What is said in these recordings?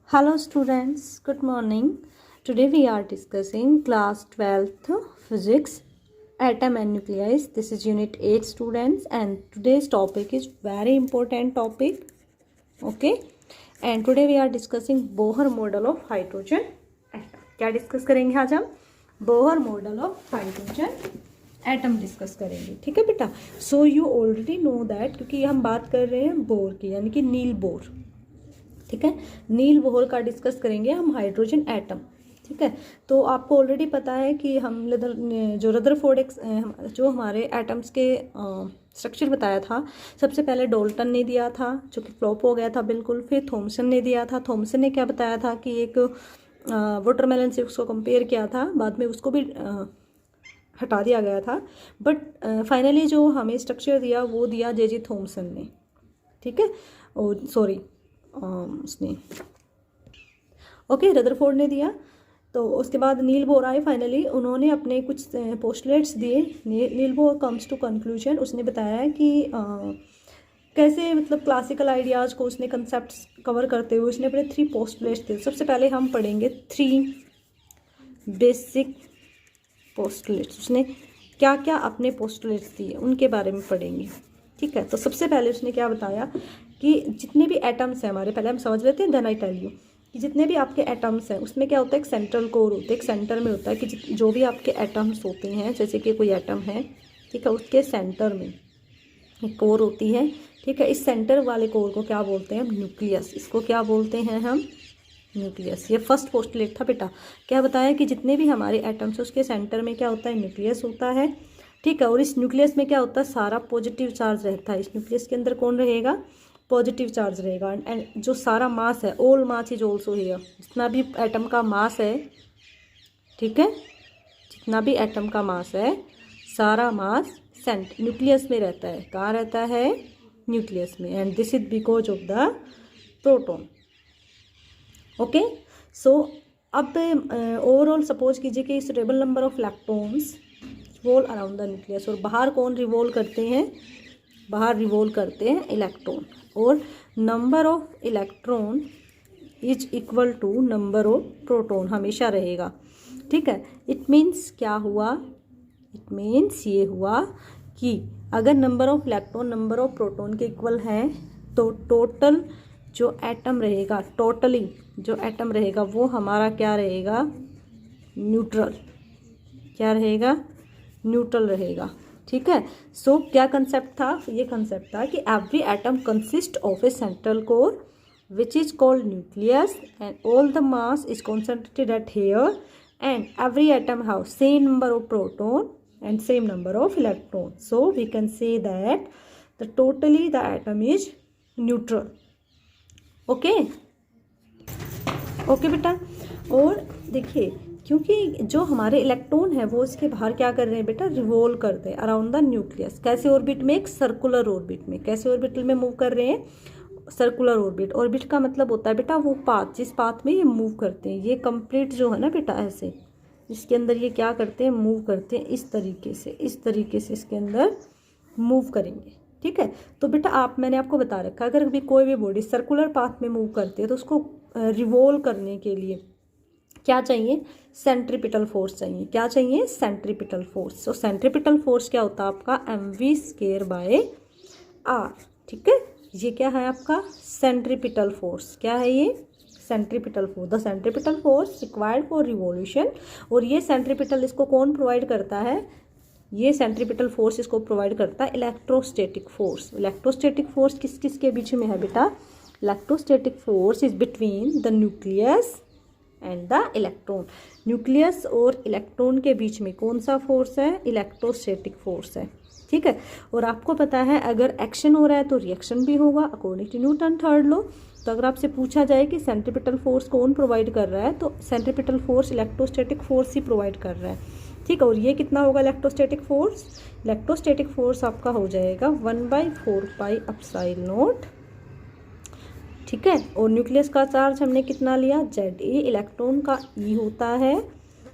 Hello students, good morning. Today we are discussing class 12th physics atom and nuclei. This is unit 8 students and today's topic is very important topic. Okay, and today we are discussing Bohr model of hydrogen atom. क्या discuss करेंगे आज हम? Bohr model of hydrogen atom discuss करेंगे. ठीक है बेटा. So you already know that, क्योंकि हम बात कर रहे हैं बोर की, यानी कि नील बोर. ठीक है, नील बोहर का डिस्कस करेंगे हम हाइड्रोजन एटम. ठीक है, तो आपको ऑलरेडी पता है कि हम जो रदरफोर्ड जो हमारे एटम्स के स्ट्रक्चर बताया था, सबसे पहले डोल्टन ने दिया था जो कि फ्लॉप हो गया था बिल्कुल. फिर थॉमसन ने दिया था. थॉमसन ने क्या बताया था कि एक वाटरमेलन से उसको कंपेयर किया था, बाद में उसको भी हटा दिया गया था. बट फाइनली जो हमें स्ट्रक्चर दिया वो दिया जे थॉमसन ने. ठीक है, और सॉरी उसने ओके रदरफोर्ड ने दिया. तो उसके बाद नील बोर आए. फाइनली उन्होंने अपने कुछ पोस्टुलेट्स दिए. Niels Bohr comes to conclusion. उसने बताया कि कैसे मतलब क्लासिकल आइडियाज़ को उसने कंसेप्ट्स कवर करते हुए उसने अपने 3 पोस्टुलेट्स दिए. सबसे पहले हम पढ़ेंगे 3 बेसिक पोस्टुलेट्स. उसने क्या क्या अपने पोस्टुलेट्स दिए उनके बारे में पढ़ेंगे. ठीक है, तो सबसे पहले उसने क्या बताया कि जितने भी एटम्स हैं हमारे, पहले हम समझ लेते हैं देन आई टेल यू, कि जितने भी आपके एटम्स हैं उसमें क्या होता है, एक सेंट्रल कोर होता है. एक सेंटर में होता है कि जो भी आपके एटम्स होते हैं, जैसे कि कोई एटम है, ठीक है, उसके सेंटर में एक कोर होती है. ठीक है, इस सेंटर वाले कोर को क्या बोलते हैं हम? न्यूक्लियस. इसको क्या बोलते हैं हम? न्यूक्लियस. ये फर्स्ट पोस्टुलेट था बेटा. क्या बताया कि जितने भी हमारे एटम्स उसके सेंटर में क्या होता है? न्यूक्लियस होता है. ठीक है, और इस न्यूक्लियस में क्या होता है? सारा पॉजिटिव चार्ज रहता है. इस न्यूक्लियस के अंदर कौन रहेगा? पॉजिटिव चार्ज रहेगा. एंड जो सारा मास है, all mass is also here. जितना भी एटम का मास है, ठीक है, जितना भी एटम का मास है, सारा मास न्यूक्लियस में रहता है. कहाँ रहता है? न्यूक्लियस में. And this is because of the proton. Okay, so अब ओवरऑल सपोज कीजिए कि suitable number of electrons revolve around the nucleus. और बाहर कौन रिवॉल्व करते हैं? बाहर रिवॉल्व करते हैं इलेक्ट्रॉन. और number of electron is equal to number of proton हमेशा रहेगा. ठीक है, इट मीन्स क्या हुआ? इट मीन्स ये हुआ कि अगर number of electron number of proton के इक्वल हैं तो टोटल जो एटम रहेगा, टोटली जो एटम रहेगा वो हमारा क्या रहेगा? न्यूट्रल. क्या रहेगा? न्यूट्रल रहेगा. ठीक है, सो क्या कंसेप्ट था? ये कंसेप्ट था कि every atom consist of a central core which is called nucleus and all the mass is concentrated at here and every atom have same number of proton and same number of electron. So we can say that the totally the atom is neutral. Okay okay बेटा. और देखिए, क्योंकि जो हमारे electron है वो इसके बाहर क्या कर रहे हैं बेटा? रिवॉल्व करते हैं अराउंड द न्यूक्लियस. कैसे ऑर्बिट में? एक सर्कुलर ऑर्बिट में. कैसे ऑर्बिटल में मूव कर रहे हैं? Circular orbit. ऑर्बिट का मतलब होता है बेटा वो पाथ, जिस पाथ में ये मूव करते हैं. ये कंप्लीट जो है ना बेटा, ऐसे इसके अंदर ये क्या करते हैं? मूव करते हैं इस तरीके से. इस तरीके से इसके अंदर मूव करेंगे. ठीक है, तो बेटा मैंने आपको बता रखा है अगर भी कोई भी बॉडी सर्कुलर पाथ में मूव करती है तो उसको रिवॉल्व करने के लिए क्या चाहिए? सेंट्रीपिटल फोर्स चाहिए. क्या चाहिए? Centripetal force. So centripetal force क्या होता है आपका? mv²/r. ठीक है, ये क्या है आपका? Centripetal force. क्या है ये? Centripetal force. The centripetal force required for revolution. और ये सेंट्रीपिटल इसको कौन प्रोवाइड करता है? ये सेंट्रीपिटल फोर्स इसको प्रोवाइड करता है इलेक्ट्रोस्टैटिक फोर्स. इलेक्ट्रोस्टैटिक फोर्स किस किस के बीच में है बेटा? Electrostatic force is between the nucleus and the electron. Nucleus और इलेक्ट्रॉन के बीच में कौन सा फोर्स है? इलेक्ट्रोस्टैटिक फोर्स है. ठीक है, और आपको पता है अगर एक्शन हो रहा है तो रिएक्शन भी होगा according to Newton third law. तो अगर आपसे पूछा जाए कि सेंट्रीपिटल फोर्स कौन प्रोवाइड कर रहा है, तो सेंट्रीपिटल फोर्स इलेक्ट्रोस्टैटिक फोर्स ही प्रोवाइड कर रहा है. ठीक है, और ये कितना होगा इलेक्ट्रोस्टैटिक फोर्स? इलेक्ट्रोस्टैटिक फोर्स आपका हो जाएगा 1/4πε0. ठीक है, और न्यूक्लियस का चार्ज हमने कितना लिया? Za. इलेक्ट्रॉन का E होता है.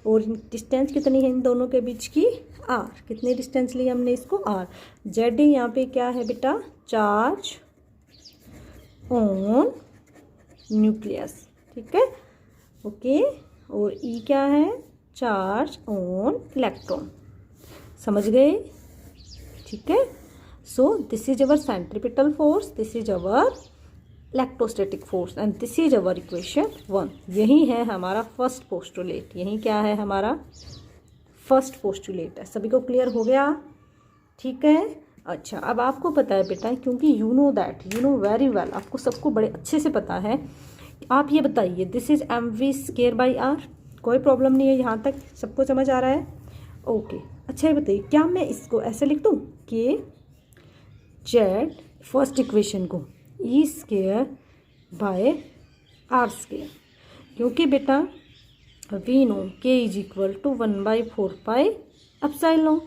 और डिस्टेंस कितनी है इन दोनों के बीच की? R. कितनी डिस्टेंस ली हमने इसको? R. Za यहाँ पे क्या है बेटा? Charge on nucleus. ठीक है, ओके। और ई क्या है, चार्ज ऑन इलेक्ट्रॉन, समझ गए, ठीक है। So this is our centripetal force, this is our electrostatic force and this is our equation 1। यही है हमारा फर्स्ट पोस्टुलेट, यही क्या है, हमारा फर्स्ट पोस्टुलेट है। सभी को क्लियर हो गया, ठीक है। अच्छा, अब आपको पता है बेटा, क्योंकि you know that, you know very well, आपको सबको बड़े अच्छे से पता है। आप ये बताइए, दिस इज mv²/r, कोई प्रॉब्लम नहीं है, यहाँ तक सबको समझ आ रहा है, ओके। अच्छा ये बताइए, क्या मैं इसको ऐसे लिख दूँ कि जेड फर्स्ट इक्वेशन को E²/r², क्योंकि बेटा वी नो के इज इक्वल टू 1/4πε0,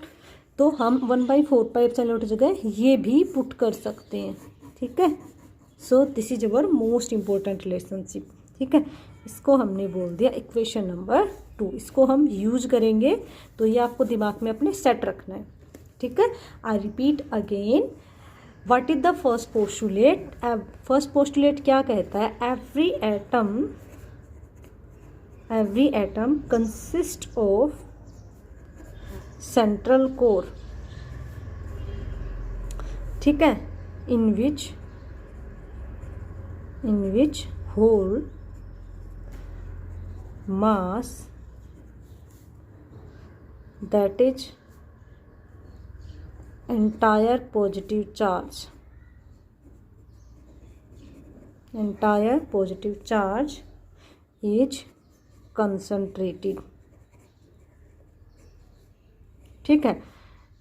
तो हम 1/4πε0 जगह ये भी पुट कर सकते हैं, ठीक है। So this is our most important relationship, ठीक है। इसको हमने बोल दिया इक्वेशन नंबर 2, इसको हम यूज करेंगे, तो ये आपको दिमाग में अपने सेट रखना है, ठीक है। I repeat again, what is the first postulate. First postulate क्या कहता है, every atom consist of central core, ठीक है, in which whole mass that is entire positive charge is concentrated, ठीक है।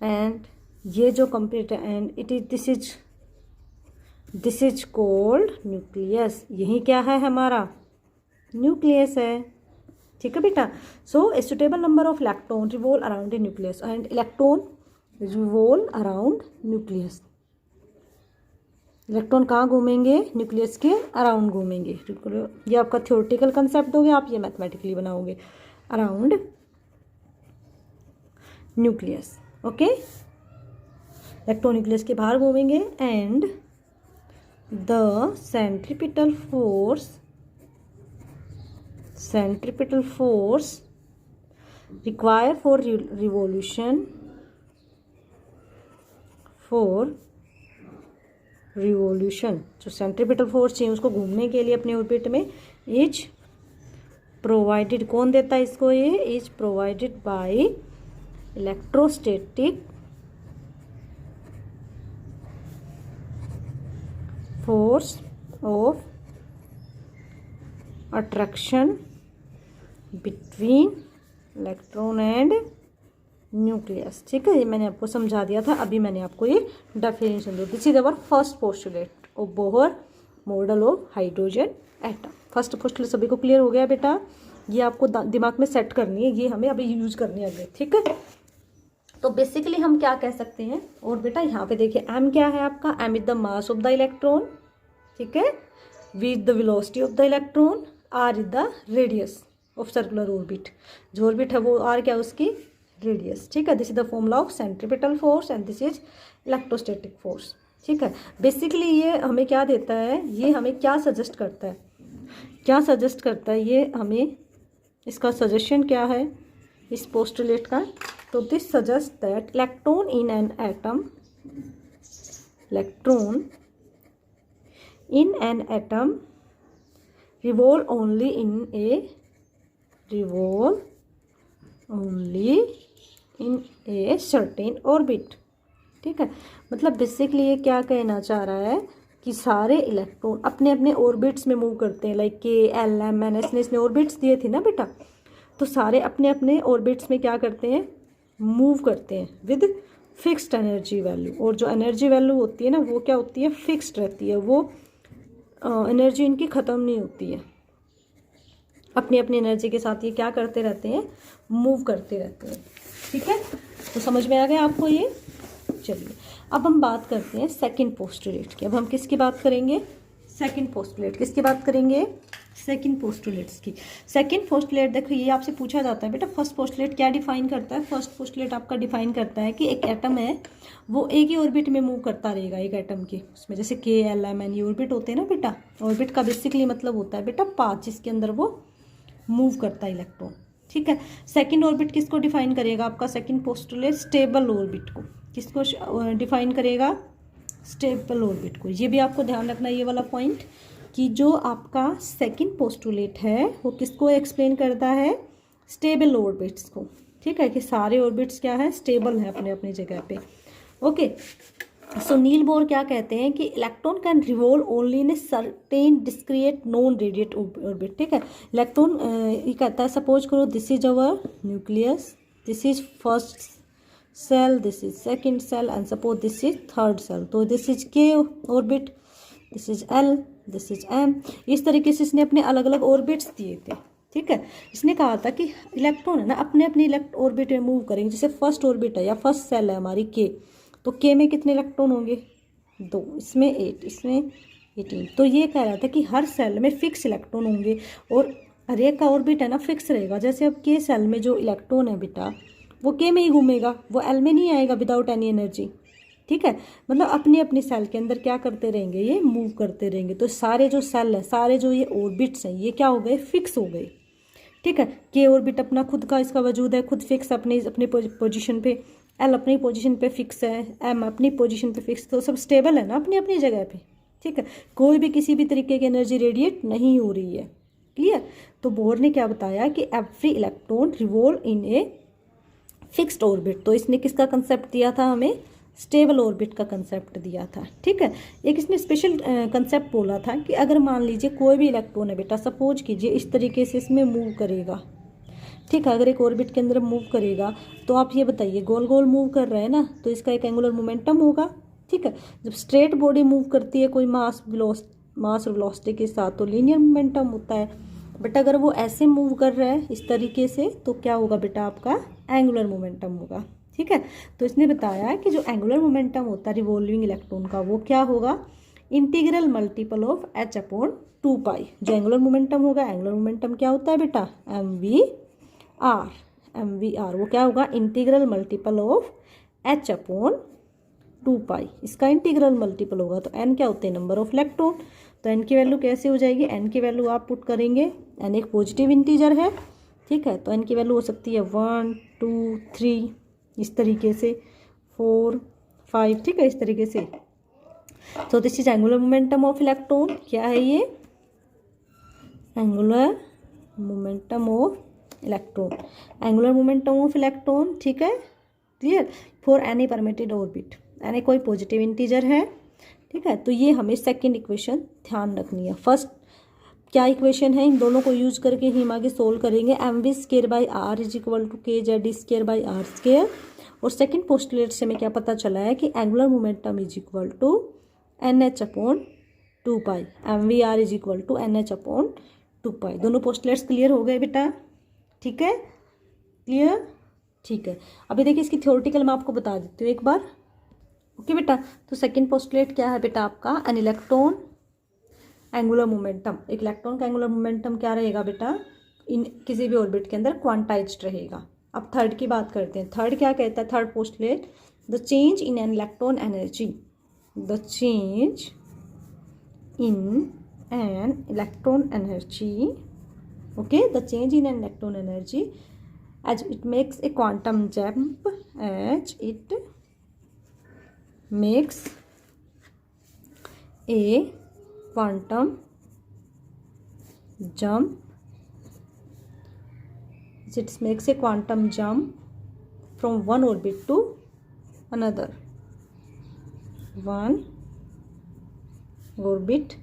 एंड ये जो कंप्लीट है, and it is this is called nucleus, यही क्या है, हमारा न्यूक्लियस है, ठीक है बेटा। So a suitable number of electron revolve around a nucleus and electron revolve around nucleus. Electron कहाँ घूमेंगे, न्यूक्लियस के अराउंड घूमेंगे। ये आपका थ्योरेटिकल कंसेप्ट हो गया, आप ये मैथमेटिकली बनाओगे, around nucleus, okay. Electron nucleus के बाहर घूमेंगे and the centripetal force required for revolution जो सेंट्रीपिटल फोर्स चाहिए उसको घूमने के लिए अपने ऑर्बिट में, इज प्रोवाइडेड, कौन देता है इसको, ये is provided by electrostatic force of attraction between electron and nucleus, ठीक है। ये मैंने आपको समझा दिया था, अभी मैंने आपको ये definition the. This is our first postulate of Bohr model of hydrogen atom. First postulate सभी को क्लियर हो गया बेटा, ये आपको दिमाग में सेट करनी है, ये हमें अभी यूज करनी है आगे, ठीक है। तो बेसिकली हम क्या कह सकते हैं, और बेटा यहाँ पे देखिए एम क्या है आपका, M is the mass of the electron, ठीक है, V is the velocity of the electron, R is the radius of circular orbit, जो ऑर्बिट है वो आर क्या उसकी रेडियस, ठीक है। This is the formula of centripetal force and this is electrostatic force, ठीक है। बेसिकली ये हमें क्या देता है, ये हमें क्या सजेस्ट करता है, ये हमें इसका सजेशन क्या है इस पोस्टुलेट का, तो this suggest that electron in an atom revolve only in a certain orbit, ठीक है। मतलब बेसिकली ये क्या कहना चाह रहा है कि सारे इलेक्ट्रॉन अपने अपने ऑर्बिट्स में मूव करते हैं, लाइक के एल एम एन एस ने इसने ऑर्बिट्स दिए थे ना बेटा, तो सारे अपने अपने ऑर्बिट्स में क्या करते हैं, मूव करते हैं विद फिक्स्ड एनर्जी वैल्यू, और जो एनर्जी वैल्यू होती है ना वो क्या होती है, फिक्स्ड रहती है, वो एनर्जी इनकी ख़त्म नहीं होती है, अपनी अपनी एनर्जी के साथ ये क्या करते रहते हैं, मूव करते रहते हैं, ठीक है। तो समझ में आ गया आपको ये। चलिए अब हम बात करते हैं सेकंड पोस्टुलेट की। अब हम किसकी बात करेंगे, सेकंड पोस्टुलेट किसकी बात करेंगे? सेकंड पोस्टुलेट्स की। सेकंड पोस्टुलेट देखो ये आपसे पूछा जाता है बेटा, फर्स्ट पोस्टुलेट क्या डिफाइन करता है? फर्स्ट पोस्टुलेट आपका डिफाइन करता है कि एक एटम है वो एक ही ऑर्बिट में मूव करता रहेगा, एक एटम के उसमें जैसे के एल एम एन ये ऑर्बिट होते हैं ना बेटा। ऑर्बिट का बेसिकली मतलब होता है बेटा पाथ, जिसके अंदर वो मूव करता है इलेक्ट्रॉन, ठीक है। सेकंड ऑर्बिट किसको डिफाइन करेगा आपका? सेकंड पोस्टुलेट स्टेबल ऑर्बिट को। किसको डिफाइन करेगा? स्टेबल ऑर्बिट को। ये भी आपको ध्यान रखना ये वाला पॉइंट कि जो आपका सेकंड पोस्टुलेट है वो किसको एक्सप्लेन करता है? स्टेबल ऑर्बिट्स को, ठीक है, कि सारे ऑर्बिट्स क्या है? स्टेबल है अपने अपनी जगह पे। ओके, सो नील बोर क्या कहते हैं कि electron can revolve only in a certain discrete non radiate orbit, ठीक है। इलेक्ट्रॉन ये कहता है सपोज करो this is our nucleus, this is first shell, this is second shell and suppose this is third shell. तो this is K orbit, this is L, this is M. इस तरीके से इसने अपने अलग अलग ऑर्बिट्स दिए थे, ठीक है। इसने कहा था कि इलेक्ट्रॉन है ना अपने अपने ऑर्बिट में मूव करेंगे। जैसे फर्स्ट ऑर्बिट है या फर्स्ट सेल है हमारी के, तो के में कितने इलेक्ट्रॉन होंगे? 2, इसमें 8, इसमें 18। तो ये कह रहा था कि हर सेल में फिक्स इलेक्ट्रॉन होंगे और हर एक का ऑर्बिट है ना फिक्स रहेगा। जैसे अब के सेल में जो इलेक्ट्रॉन है बेटा वो के में ही घूमेगा, वो एल में नहीं आएगा विदाउट एनी एनर्जी, ठीक है। मतलब अपनी अपनी सेल के अंदर क्या करते रहेंगे? ये मूव करते रहेंगे। तो सारे जो सेल है, सारे जो ये ऑर्बिट्स हैं, ये क्या हो गए? फिक्स हो गए, ठीक है। के ऑर्बिट अपना खुद का इसका वजूद है, खुद फिक्स अपनी अपनी पोजीशन पे, एल अपनी पोजीशन पे फिक्स है, एम अपनी पोजीशन पे फिक्स। तो सब स्टेबल है ना अपनी अपनी जगह पे, ठीक है। कोई भी किसी भी तरीके की एनर्जी रेडिएट नहीं हो रही है, क्लियर। तो बोर ने क्या बताया कि every electron revolve in a fixed orbit. तो इसने किसका कंसेप्ट दिया था हमें? स्टेबल ऑर्बिट का कंसेप्ट दिया था, ठीक है। एक इसने स्पेशल कंसेप्ट बोला था कि अगर मान लीजिए कोई भी इलेक्ट्रॉन है बेटा, सपोज कीजिए इस तरीके से इसमें मूव करेगा, ठीक है। अगर एक ऑर्बिट के अंदर मूव करेगा तो आप ये बताइए गोल गोल मूव कर रहे हैं ना, तो इसका एक एंगुलर मोमेंटम होगा, ठीक है। जब स्ट्रेट बॉडी मूव करती है कोई मास और वेलोसिटी के साथ तो लीनियर मोमेंटम होता है। बट अगर वो ऐसे मूव कर रहा है इस तरीके से तो क्या होगा बेटा? आपका एंगुलर मोमेंटम होगा, ठीक है। तो इसने बताया कि जो एंगुलर मोमेंटम होता है रिवॉल्विंग इलेक्ट्रॉन का वो क्या होगा? Integral multiple of h upon 2π। जो एंगुलर मोमेंटम होगा, एंगुलर मोमेंटम क्या होता है बेटा? mv r। वो क्या होगा? Integral multiple of h upon 2π। इसका इंटीग्रल मल्टीपल होगा तो n क्या होते हैं? Number of electron. तो n की वैल्यू कैसे हो जाएगी? n की वैल्यू आप पुट करेंगे, n एक पॉजिटिव इंटीजर है, ठीक है। तो n की वैल्यू हो सकती है 1 2 3 इस तरीके से, 4 5, ठीक है, इस तरीके से। तो this is angular momentum of electron. क्या है ये? Angular momentum of electron, angular momentum of electron, ठीक है, clear. For any permitted orbit, any कोई पॉजिटिव इंटीजर है, ठीक है। तो ये हमें सेकंड इक्वेशन ध्यान रखनी है। फर्स्ट क्या इक्वेशन है, इन दोनों को यूज करके ही हम आगे सोल्व करेंगे। mv²/r is equal to kz²/r²। और सेकंड पोस्टुलेट से हमें क्या पता चला है कि angular momentum is equal to nh upon 2π, mvr is equal to nh upon 2π। दोनों पोस्टुलेट्स क्लियर हो गए बेटा, ठीक है, क्लियर, ठीक है। अभी देखिए इसकी थ्योरेटिकल मैं आपको बता देती हूँ एक बार, ओके बेटा। तो सेकंड पोस्टुलेट क्या है बेटा आपका? एन इलेक्ट्रॉन एंगुलर मोमेंटम, एक इलेक्ट्रॉन का एंगुलर मोमेंटम क्या रहेगा बेटा? इन किसी भी ऑर्बिट के अंदर क्वांटाइज्ड रहेगा। अब थर्ड की बात करते हैं। थर्ड क्या कहता है? Third postulate, the change in an electron energy, the change in an electron energy, okay, the change in an electron energy as it makes a quantum jump, as it makes a quantum jump, it makes a quantum jump from one orbit to another, one orbit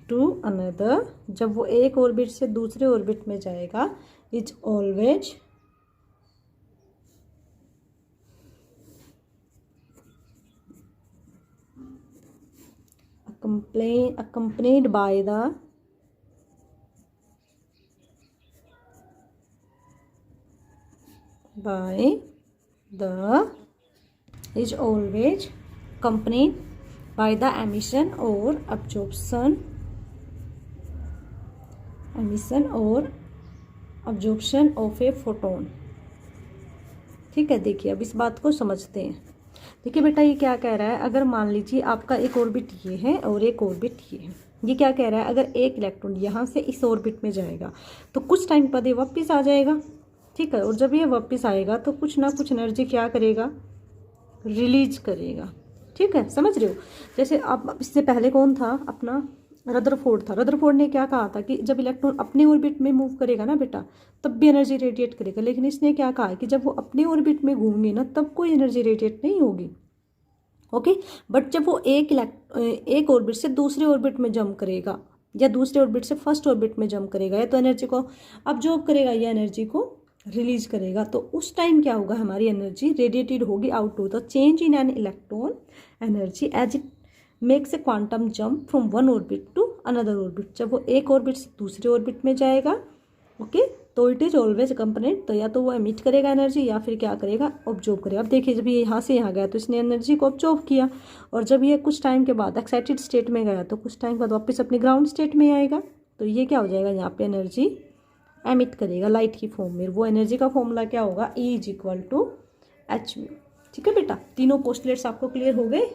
to another। जब वो एक orbit से दूसरे orbit में जाएगा, is always accompanied by the is always accompanied by the emission और absorption of a photon. ठीक है, देखिए अब इस बात को समझते हैं। देखिए बेटा ये क्या कह रहा है, अगर मान लीजिए आपका एक ऑर्बिट ये है और एक ऑर्बिट ये है, ये क्या कह रहा है, अगर एक इलेक्ट्रॉन यहाँ से इस ऑर्बिट में जाएगा तो कुछ टाइम बाद ये वापस आ जाएगा। ठीक है, और जब ये वापस आएगा तो कुछ ना कुछ एनर्जी क्या करेगा, रिलीज करेगा। ठीक है, समझ रहे हो। जैसे अब इससे पहले कौन था, अपना रदरफोर्ड था। रदरफोर्ड ने क्या कहा था कि जब इलेक्ट्रॉन अपने ऑर्बिट में मूव करेगा ना बेटा तब भी एनर्जी रेडिएट करेगा, लेकिन इसने क्या कहा कि जब वो अपने ऑर्बिट में घूमेंगे ना तब कोई एनर्जी रेडिएट नहीं होगी। ओके, बट जब वो एक ऑर्बिट से दूसरे ऑर्बिट में जंप करेगा या दूसरे ऑर्बिट से फर्स्ट ऑर्बिट में जंप करेगा, या तो एनर्जी को अब्जॉर्ब करेगा या एनर्जी को रिलीज करेगा, तो उस टाइम क्या होगा, हमारी एनर्जी रेडिएटेड होगी out to the change in an electron energy as it makes a quantum jump from one orbit to another orbit. जब वो एक ऑर्बिट से दूसरे ऑर्बिट में जाएगा, ओके, तो इट इज ऑलवेज कंपोनेंट, तो या तो वो एमिट करेगा एनर्जी या फिर क्या करेगा, ऑब्जॉर्व करेगा। अब देखिए जब ये यहाँ से यहाँ गया तो इसने एनर्जी को ऑब्जॉर्व किया, और जब ये कुछ टाइम के बाद एक्साइटेड स्टेट में गया तो कुछ टाइम बाद वापस अपने ग्राउंड स्टेट में आएगा, तो ये क्या हो जाएगा, यहाँ पे एनर्जी एमिट करेगा लाइट की फॉर्म में। वो एनर्जी का फॉर्मूला क्या होगा, E is equal to H mu. ठीक है बेटा, तीनों पोस्टुलेट्स आपको क्लियर हो गए।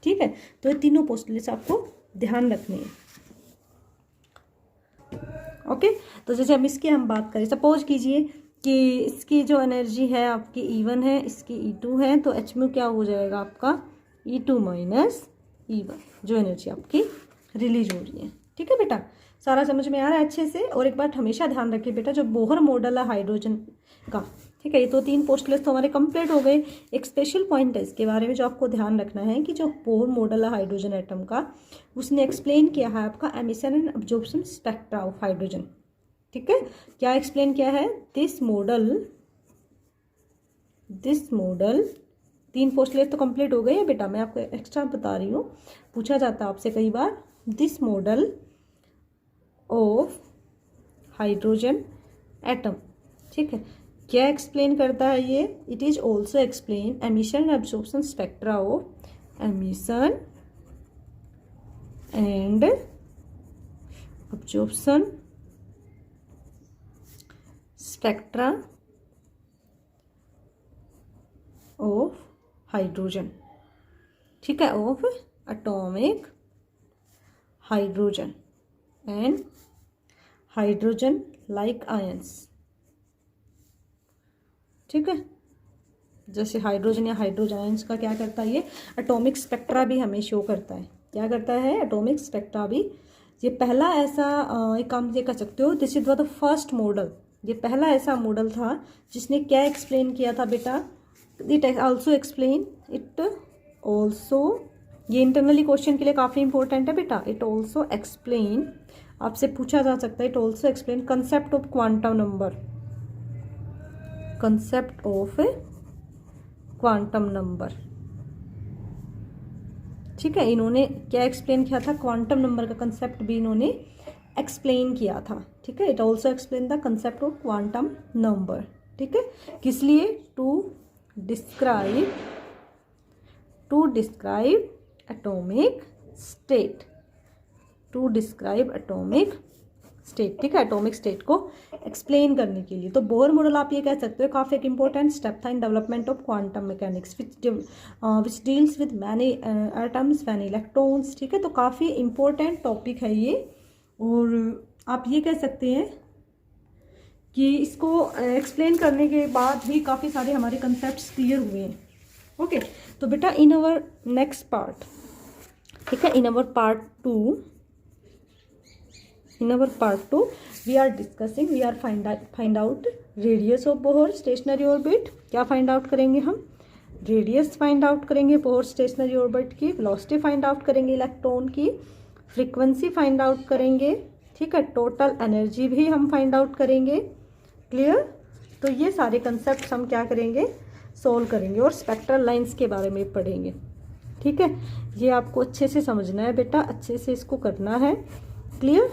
ठीक है, तो ये तीनों पोस्टुलेट्स आपको ध्यान रखने हैं। ओके, तो जैसे हम बात करें, सपोज कीजिए कि इसकी जो एनर्जी है आपकी E1 है, इसकी E2 है, तो एच म्यू क्या हो जाएगा आपका E2 माइनस E1, जो एनर्जी आपकी रिलीज हो रही है। ठीक है बेटा, सारा समझ में आ रहा है अच्छे से। और एक बात हमेशा ध्यान रखिए बेटा, जो बोहर मॉडल है हाइड्रोजन का, ठीक है, ये तो 3 पोस्टुलेट्स तो हमारे कंप्लीट हो गए। एक स्पेशल पॉइंट है इसके बारे में जो आपको ध्यान रखना है कि जो बोहर मॉडल है हाइड्रोजन एटम का, उसने एक्सप्लेन किया है आपका emission and absorption spectra of hydrogen. ठीक है, क्या एक्सप्लेन किया है, दिस मॉडल 3 पोस्टुलेट तो कंप्लीट हो गए हैं बेटा, मैं आपको एक्स्ट्रा बता रही हूँ, पूछा जाता है आपसे कई बार। This model of hydrogen atom, ठीक है, क्या एक्सप्लेन करता है ये, it is also explain emission and absorption spectra of emission and absorption spectra of hydrogen. ठीक है, of atomic hydrogen and hydrogen like ions. ठीक है, जैसे हाइड्रोजन या हाइड्रोजन आयंस का क्या करता है, ये एटॉमिक स्पेक्ट्रा भी हमें शो करता है। क्या करता है, एटॉमिक स्पेक्ट्रा भी। ये पहला ऐसा एक काम ये कर सकते हो, this is the first model, ये पहला ऐसा मॉडल था जिसने क्या एक्सप्लेन किया था बेटा, it also explain, it also, ये इंटरनली क्वेश्चन के लिए काफ़ी इंपॉर्टेंट है बेटा, इट ऑल्सो एक्सप्लेन, आपसे पूछा जा सकता है, it also explain concept of quantum number, concept of quantum number. ठीक है, इन्होंने क्या एक्सप्लेन किया था, क्वांटम नंबर का कंसेप्ट भी इन्होंने एक्सप्लेन किया था। ठीक है, it also explain the concept of quantum number. ठीक है, किस लिए, to describe atomic state, to describe atomic state. ठीक है, एटॉमिक स्टेट को एक्सप्लेन करने के लिए। तो बोहर मॉडल आप ये कह सकते हो काफ़ी एक इंपॉर्टेंट स्टेप था in development of quantum mechanics which deals with many atoms many electrons. ठीक है, तो काफ़ी इंपॉर्टेंट टॉपिक है ये, और आप ये कह सकते हैं कि इसको एक्सप्लेन करने के बाद भी काफ़ी सारे हमारे कंसेप्ट्स क्लियर हुए हैं। ओके, तो बेटा इन अवर नेक्स्ट पार्ट, ठीक है, in our part two we are discussing, we are find out radius of Bohr stationary orbit. क्या फाइंड आउट करेंगे हम, रेडियस फाइंड आउट करेंगे बोहर स्टेशनरी ऑर्बिट की, वेलोसिटी फाइंड आउट करेंगे इलेक्ट्रॉन की, frequency find out करेंगे। ठीक है, टोटल एनर्जी भी हम फाइंड आउट करेंगे। क्लियर, तो ये सारे कंसेप्ट हम क्या करेंगे, सोल्व करेंगे, और स्पेक्ट्रल लाइंस के बारे में पढ़ेंगे। ठीक है, ये आपको अच्छे से समझना है बेटा, अच्छे से इसको करना है। क्लियर,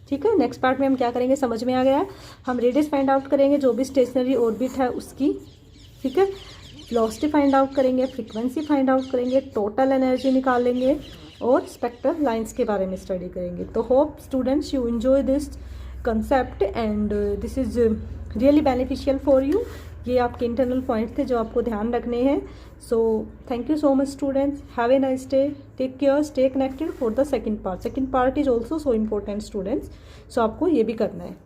ठीक है, नेक्स्ट पार्ट में हम क्या करेंगे, समझ में आ गया, हम रेडियस फाइंड आउट करेंगे जो भी स्टेशनरी ऑर्बिट है उसकी। ठीक है, वेलोसिटी फाइंड आउट करेंगे, फ्रीक्वेंसी फाइंड आउट करेंगे, टोटल एनर्जी निकालेंगे और स्पेक्ट्रल लाइंस के बारे में स्टडी करेंगे। तो hope students you enjoy this concept and this is really beneficial for you. ये आपके इंटरनल पॉइंट्स थे जो आपको ध्यान रखने हैं। So thank you so much students, have a nice day, take care, stay connected for the second part. Second part is also so important students, so आपको ये भी करना है।